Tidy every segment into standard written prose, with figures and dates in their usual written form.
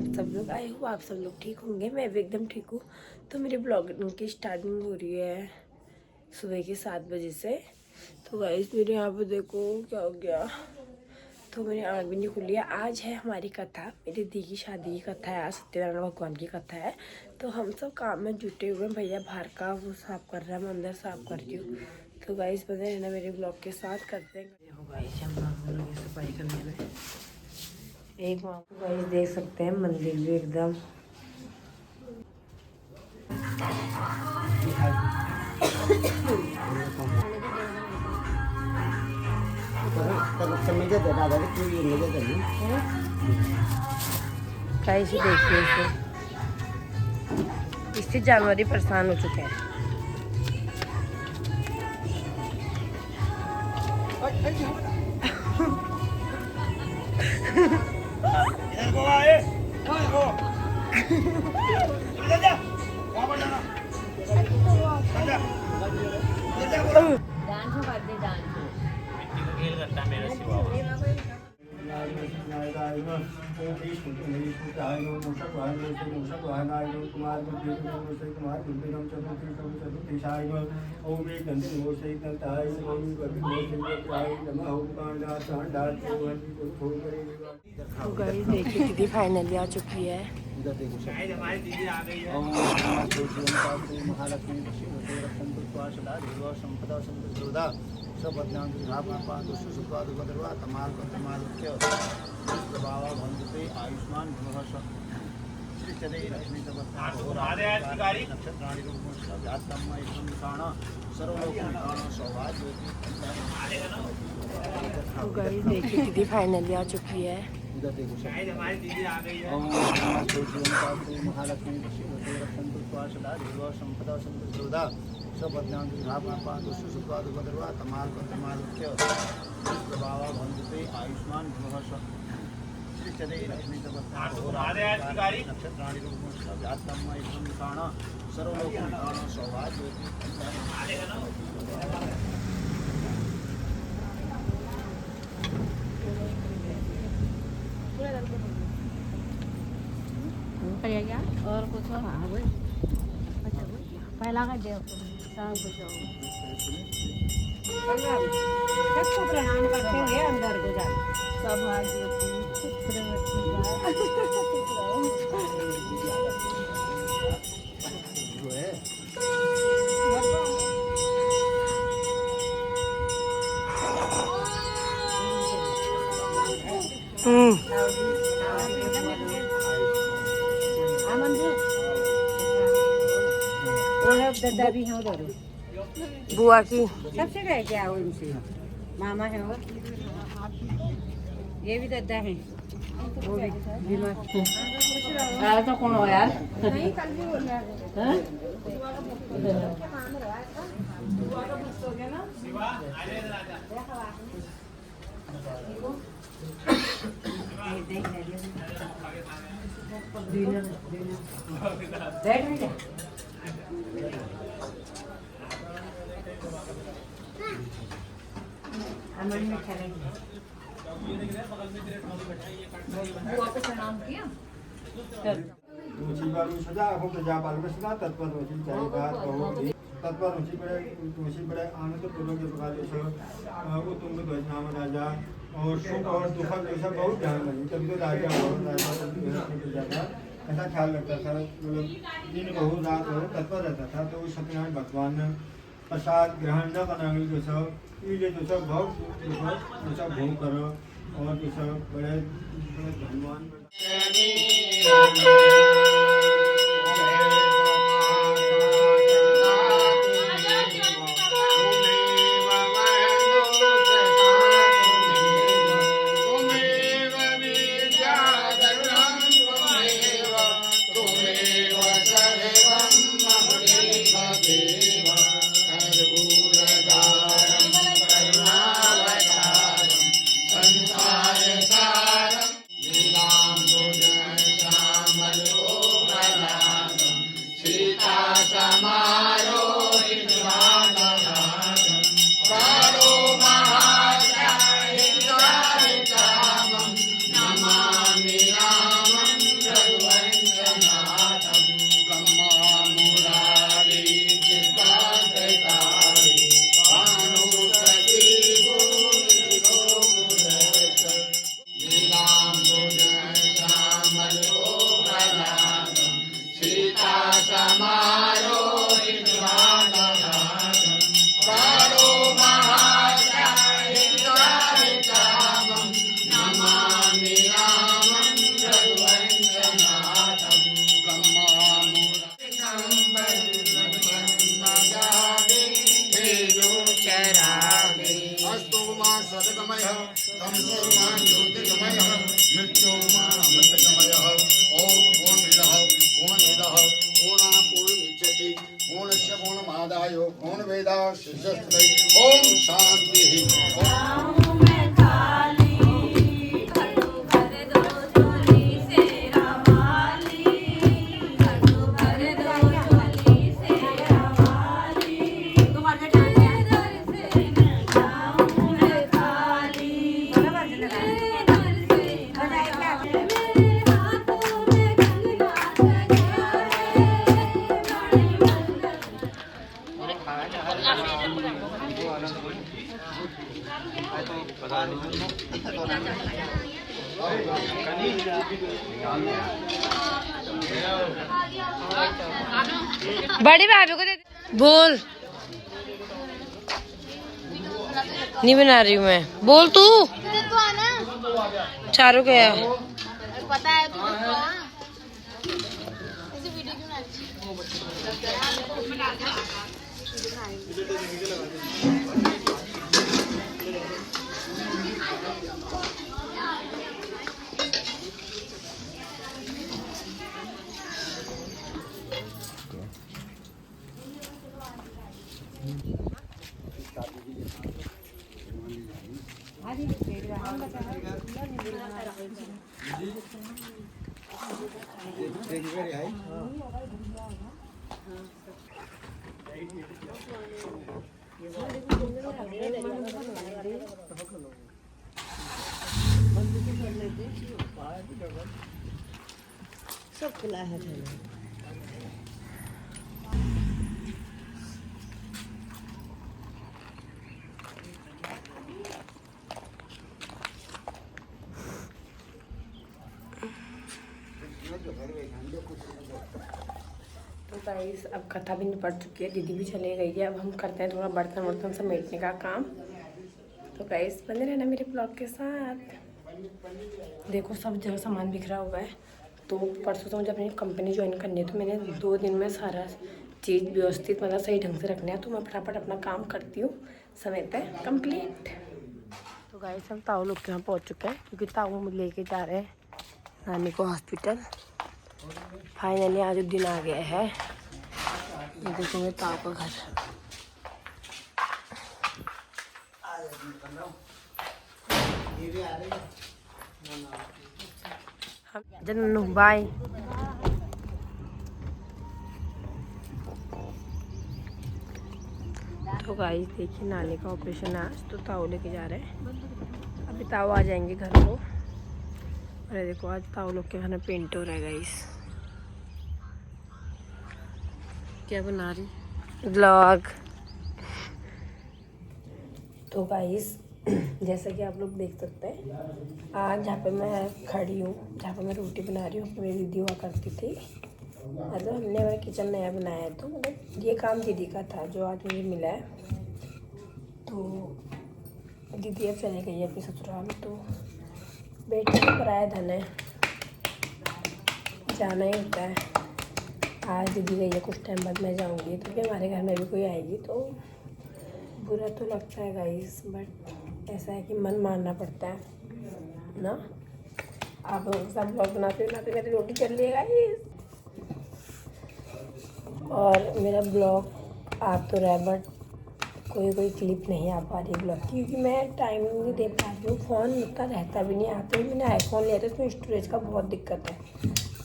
आप सब लोग? आई हूँ आप सब लोग ठीक होंगे। मैं भी एकदम ठीक हूँ। तो मेरी ब्लॉगिंग की स्टार्टिंग हो रही है सुबह के 7 बजे से। तो गाइस मेरे यहाँ पे देखो क्या हो गया। तो मेरी आँख भी नहीं खुली है। आज है हमारी कथा, मेरी दी की शादी की कथा है। आज सत्यनारायण भगवान की कथा है। तो हम सब काम में जुटे हुए हैं। भैया बाहर का वो साफ कर रहा है, मैं अंदर साफ कर रही हूँ। तो गाइस बने रहना मेरे ब्लॉग के साथ। करते हैं गाइस हम लोग सफाई करने में। एक वहाँ को गाइस देख सकते हैं मंदिर भी एकदम गाइस देखिए इसे, इससे जानवर ही परेशान हो चुके हैं। तो गाइस देखिए दीदी फाइनली आ चुकी है। हमारी दीदी आ गई है। महालक्ष्मी संपदा संपदा सब आयुष्मान तो गाइस देखिए दीदी फाइनली आ चुकी है। हमारी दीदी आ गई है। महालक्ष्मी संपदा संपदा सब आयुष्मान और कुछ पहला का देव सब कुछ सबको प्रणाम करते हुए अंदर को जा सब दादा भी हैं उधर बुआ की सबसे रह गया वो इनसे मामा है वो ये भी दादा है वो भी बीमार तो कौन हो यार नहीं कल भी हो गया अमन में चलेंगे बुआ को प्रणाम किया सजा हो प्रजापाल में सदा तत्पर होती चाहिए तत्पर होती बड़े तुलसी बड़े आनंद पूर्वक प्रकार वो तुम ध्वज नाम राजा और सुख और दुख जैसा बहुत ध्यान लगी तभी तो राजा जाता ऐसा ख्याल रखता था। मतलब दिन बहु रात हो तत्पर रहता था। तो सत्यनारायण भगवान ने प्रसाद ग्रहण न करना जो सब ये जो सब बहुत जो सब भोग करो और जो सब बड़े धनवान संसार सारम लीलाम श्यामल ज्योतिर्गमयः मृत्योर्मामृतगमयः ॐ पूर्णमिदः पूर्णमिदः पूर्णापूर्णमुदच्यते पूर्णस्य पूर्णमादाय पूर्णमेवावशिष्यते ॐ शान्तिः बड़ी भाभी को दे बोल। नहीं बना रही हूँ मैं, बोल तू। चारों क्या पता है तुझे ऐसे वीडियो क्यों सब खुला है। तो गाइस अब कथा भी निपट चुकी है, दीदी भी चले गई है। अब हम करते हैं थोड़ा बर्तन वर्तन समेटने का काम। तो गाइस बने रहना मेरे ब्लॉग के साथ। देखो सब जगह सामान बिखरा हुआ है। तो परसों से मुझे अपनी कंपनी ज्वाइन करनी है, तो मैंने 2 दिन में सारा चीज़ व्यवस्थित मतलब सही ढंग से रखना है। तो मैं फटाफट अपना काम करती हूँ, समय पे कंप्लीट। तो गाइस हम ताऊ लोग के यहाँ पहुँच चुके हैं, क्योंकि ताऊ लेके जा रहे हैं नानी को हॉस्पिटल। फाइनली आज दिन आ गया है। ये देखो मेरे ताऊ का घर। जनू बाय। तो गाइस देखिए नानी का ऑपरेशन है आज, तो ताऊ लेके जा रहे हैं। अभी ताऊ आ जाएंगे घर को। अरे देखो आज ताऊ लोग के घर में पेंट हो रहा है गाइस। क्या बना रही ब्लॉग। तो गाइस जैसा कि आप लोग देख सकते हैं, आज जहाँ पे मैं खड़ी हूँ, जहाँ पे मैं रोटी बना रही हूँ, मेरी दीदी हुआ करती थी। मतलब हमने हमारा किचन नया बनाया है, तो मतलब ये काम दीदी का था जो आज मुझे मिला है। तो दीदी अब चले गई है अपनी ससुराल। तो बेटी का पराया धन है, जाना ही होता है। आज दीदी गई है, कुछ टाइम बाद मैं जाऊँगी। तो फिर हमारे घर में भी कोई आएगी तो बुरा तो लगता है गाइस, बट ऐसा है कि मन मारना पड़ता है ना। आप लोगों के साथ ब्लॉग बनाते बनाते मेरी रोटी चल रही है गाइस। और मेरा ब्लॉग आ तो रहा है, बट कोई क्लिप नहीं आ पा रही ब्लॉग की, क्योंकि मैं टाइम नहीं दे पा रही हूँ। फ़ोन उतना रहता भी नहीं। आते ही मैंने आईफोन लिया था, उसमें स्टोरेज का बहुत दिक्कत है।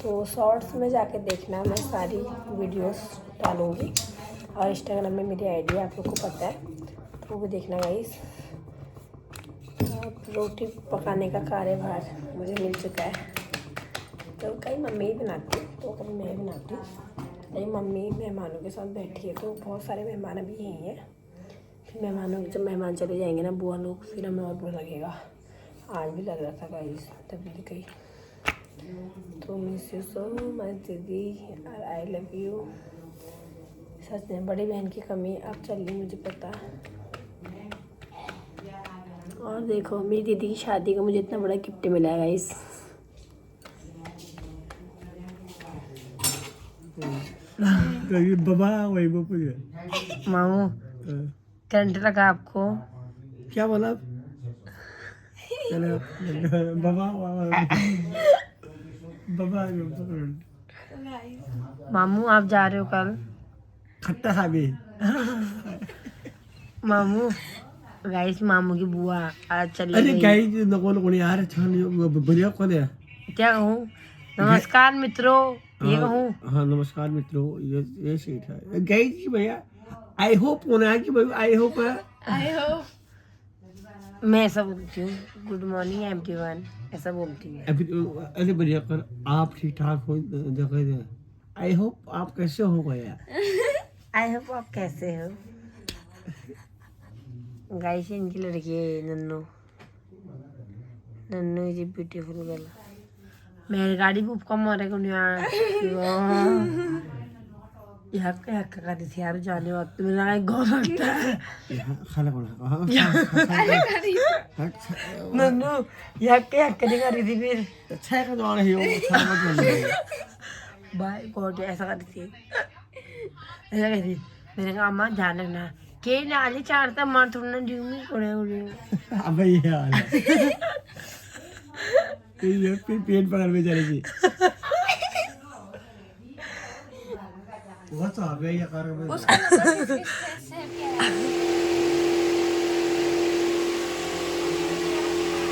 तो शॉर्ट्स में जाके देखना, मैं सारी वीडियोस डालूँगी। और इंस्टाग्राम में मेरी आईडी आप लोग को पता है, तो वो भी देखना गाइस। रोटी पकाने का कार्यभार मुझे मिल चुका है। तो कई मम्मी ही बनाती है, तो कभी मैं बनाती हूँ। कई मम्मी मेहमानों के साथ बैठी है, तो बहुत सारे मेहमान अभी यहीं हैं। फिर जब मेहमान चले जाएंगे ना बुआ लोग, फिर हमें और बुरा लगेगा। आज भी लग रहा था गाइस, तब भी गई। तो मिस यू सो मच दीदी, आई लव यू। सच में बड़ी बहन की कमी अब चल रही, मुझे पता। और देखो मेरी दीदी की शादी का मुझे इतना बड़ा गिफ्ट मिला है गाइस। बाबा वही मामू करंट लगा आपको? क्या बोला? चलो बाबा बाबा मामू आप जा रहे हो कल? खट्टा खा गई। मामू गाइस मामू की बुआ आज चली अरे गई। गाइस नको नको यार छान बढ़िया कौन है? क्या कहूँ? नमस्कार मित्रों ये कहूँ? हाँ नमस्कार मित्रों, ये सीट है गाइस जी भैया। आई होप होना है कि भाई आई होप है। मैं ऐसा बोलती हूँ गुड मॉर्निंग एवरीवन, ऐसा बोलती हूँ। अभी अरे बढ़िया कर, आप ठीक ठाक हो जगह। आई होप आप कैसे हो गया? आई होप आप कैसे हो? गाइस इनकी लड़की है Nannu. Nannu is beautiful girl. मेरी गाड़ी बुक कम मारे को यहाँ कर रही थी यार जाने वक्त मेरा गौर लगता है। खाना बना नन्नू यहाँ नहीं कर रही थी फिर अच्छा है तो रही हो बाय गॉड ऐसा कर रही थी। ऐसा कह रही मैंने कहा अम्मा ध्यान रखना के नाली चारता मार थोड़ा ड्यूमी कोड़े उड़े। अबे यार ये पेट पकड़ में चलेगी। वो तो अबे ये कर